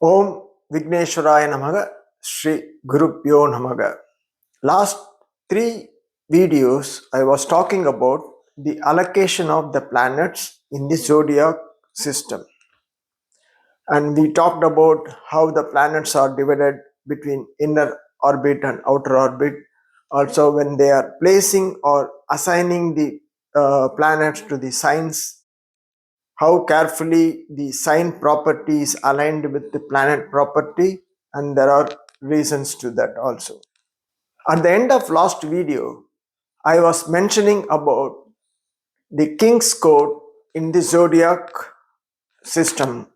Om Vigneshwaraya Namaga Shri Gurubhyo Namaga. Last 3 videos I was talking about the allocation of the planets in the zodiac system, and we talked about how the planets are divided between inner orbit and outer orbit. Also, when they are placing or assigning the planets to the signs, how carefully the sign property is aligned with the planet property, and there are reasons to that also. At the end of last video, I was mentioning about the king's code in the zodiac system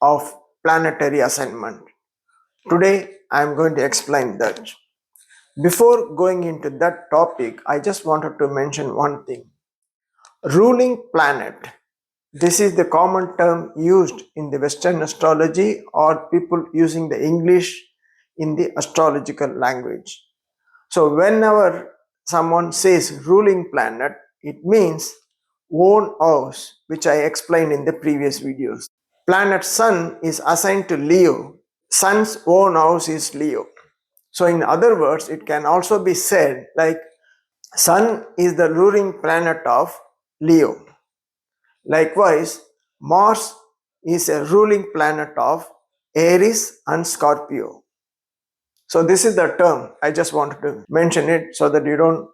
of planetary assignment. Today I am going to explain that. Before going into that topic, I just wanted to mention one thing. Ruling planet. This is the common term used in the Western astrology or people using the English in the astrological language. So whenever someone says ruling planet, it means own house, which I explained in the previous videos. Planet Sun is assigned to Leo. Sun's own house is Leo. So in other words, it can also be said like Sun is the ruling planet of Leo. Likewise, Mars is a ruling planet of Aries and Scorpio. So this is the term. I just wanted to mention it so that you don't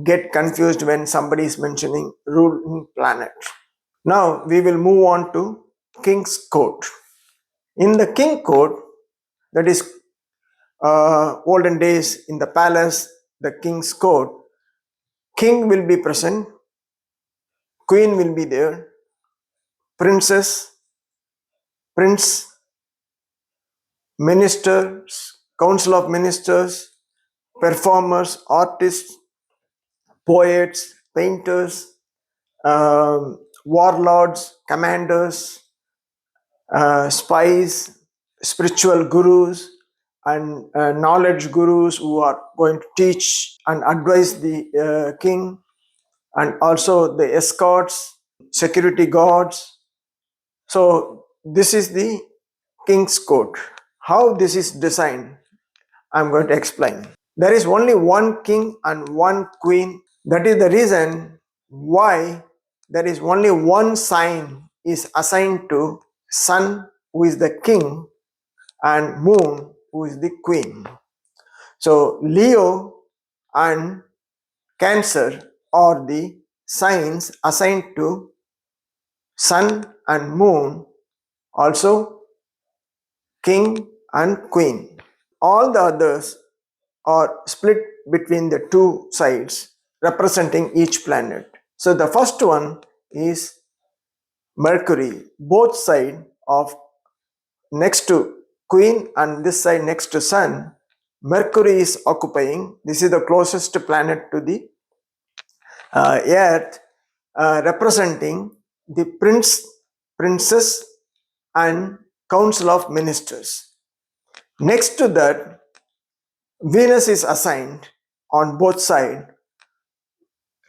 get confused when somebody is mentioning ruling planet. Now we will move on to King's Court. In the King Court, that is olden days in the palace, the King's Court, King will be present, Queen will be there, Princess, Prince, Ministers, Council of Ministers, performers, artists, poets, painters, warlords, commanders, spies, spiritual gurus, and knowledge gurus who are going to teach and advise the king, and also the escorts, security guards. So this is the king's court. How this is designed, I'm going to explain. There is only one king and one queen. That is the reason why there is only one sign is assigned to sun, who is the king, and moon, who is the queen. So Leo and Cancer are the signs assigned to sun and moon, also king and queen. All the others are split between the two sides representing each planet. So the first one is Mercury, both sides of next to Queen and this side next to Sun. Mercury is occupying. This is the closest planet to the Earth, representing the prince, princess, and council of ministers. Next to that, Venus is assigned on both sides,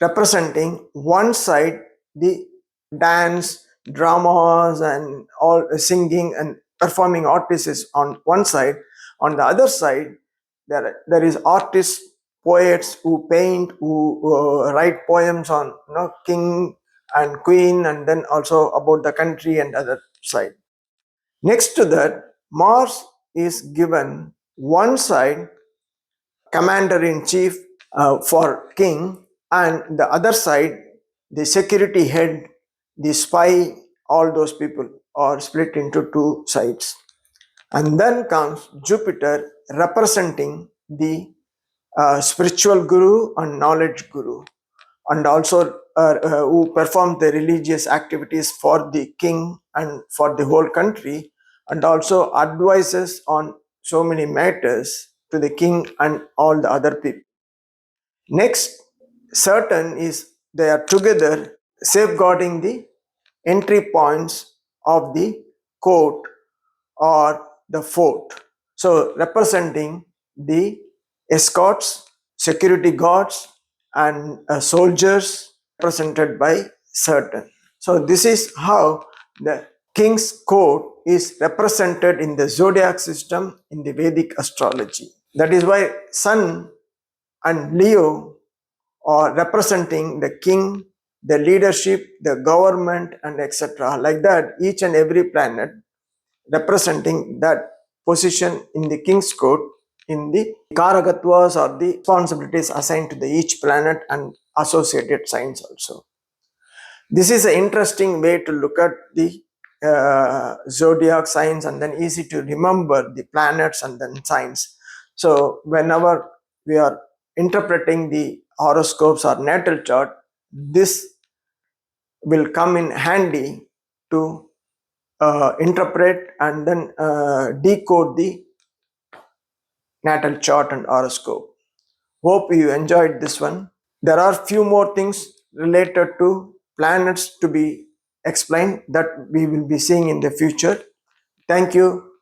representing one side the dance, dramas, and all singing and performing artists is on one side. On the other side, there is artists, poets who paint, who write poems on king and queen, and then also about the country and other side. Next to that, Mars is given one side, commander-in-chief for king, and the other side, the security head, the spy, all those people are split into two sides. And then comes Jupiter, representing the spiritual guru and knowledge guru, and also who perform the religious activities for the king and for the whole country, and also advises on so many matters to the king and all the other people. Next, Saturn is they are together safeguarding the entry points of the court or the fort. So representing the escorts, security guards, and soldiers represented by Saturn. So this is how the king's court is represented in the zodiac system in the Vedic astrology. That is why Sun and Leo are representing the king, the leadership, the government, and etc. Like that, each and every planet representing that position in the king's court in the karakatvas or the responsibilities assigned to the each planet and associated signs also. This is an interesting way to look at the zodiac signs, and then easy to remember the planets and then signs. So whenever we are interpreting the horoscopes or natal chart, this will come in handy to interpret and then decode the natal chart and horoscope. Hope you enjoyed this one. There are few more things related to planets to be explained that we will be seeing in the future. Thank you.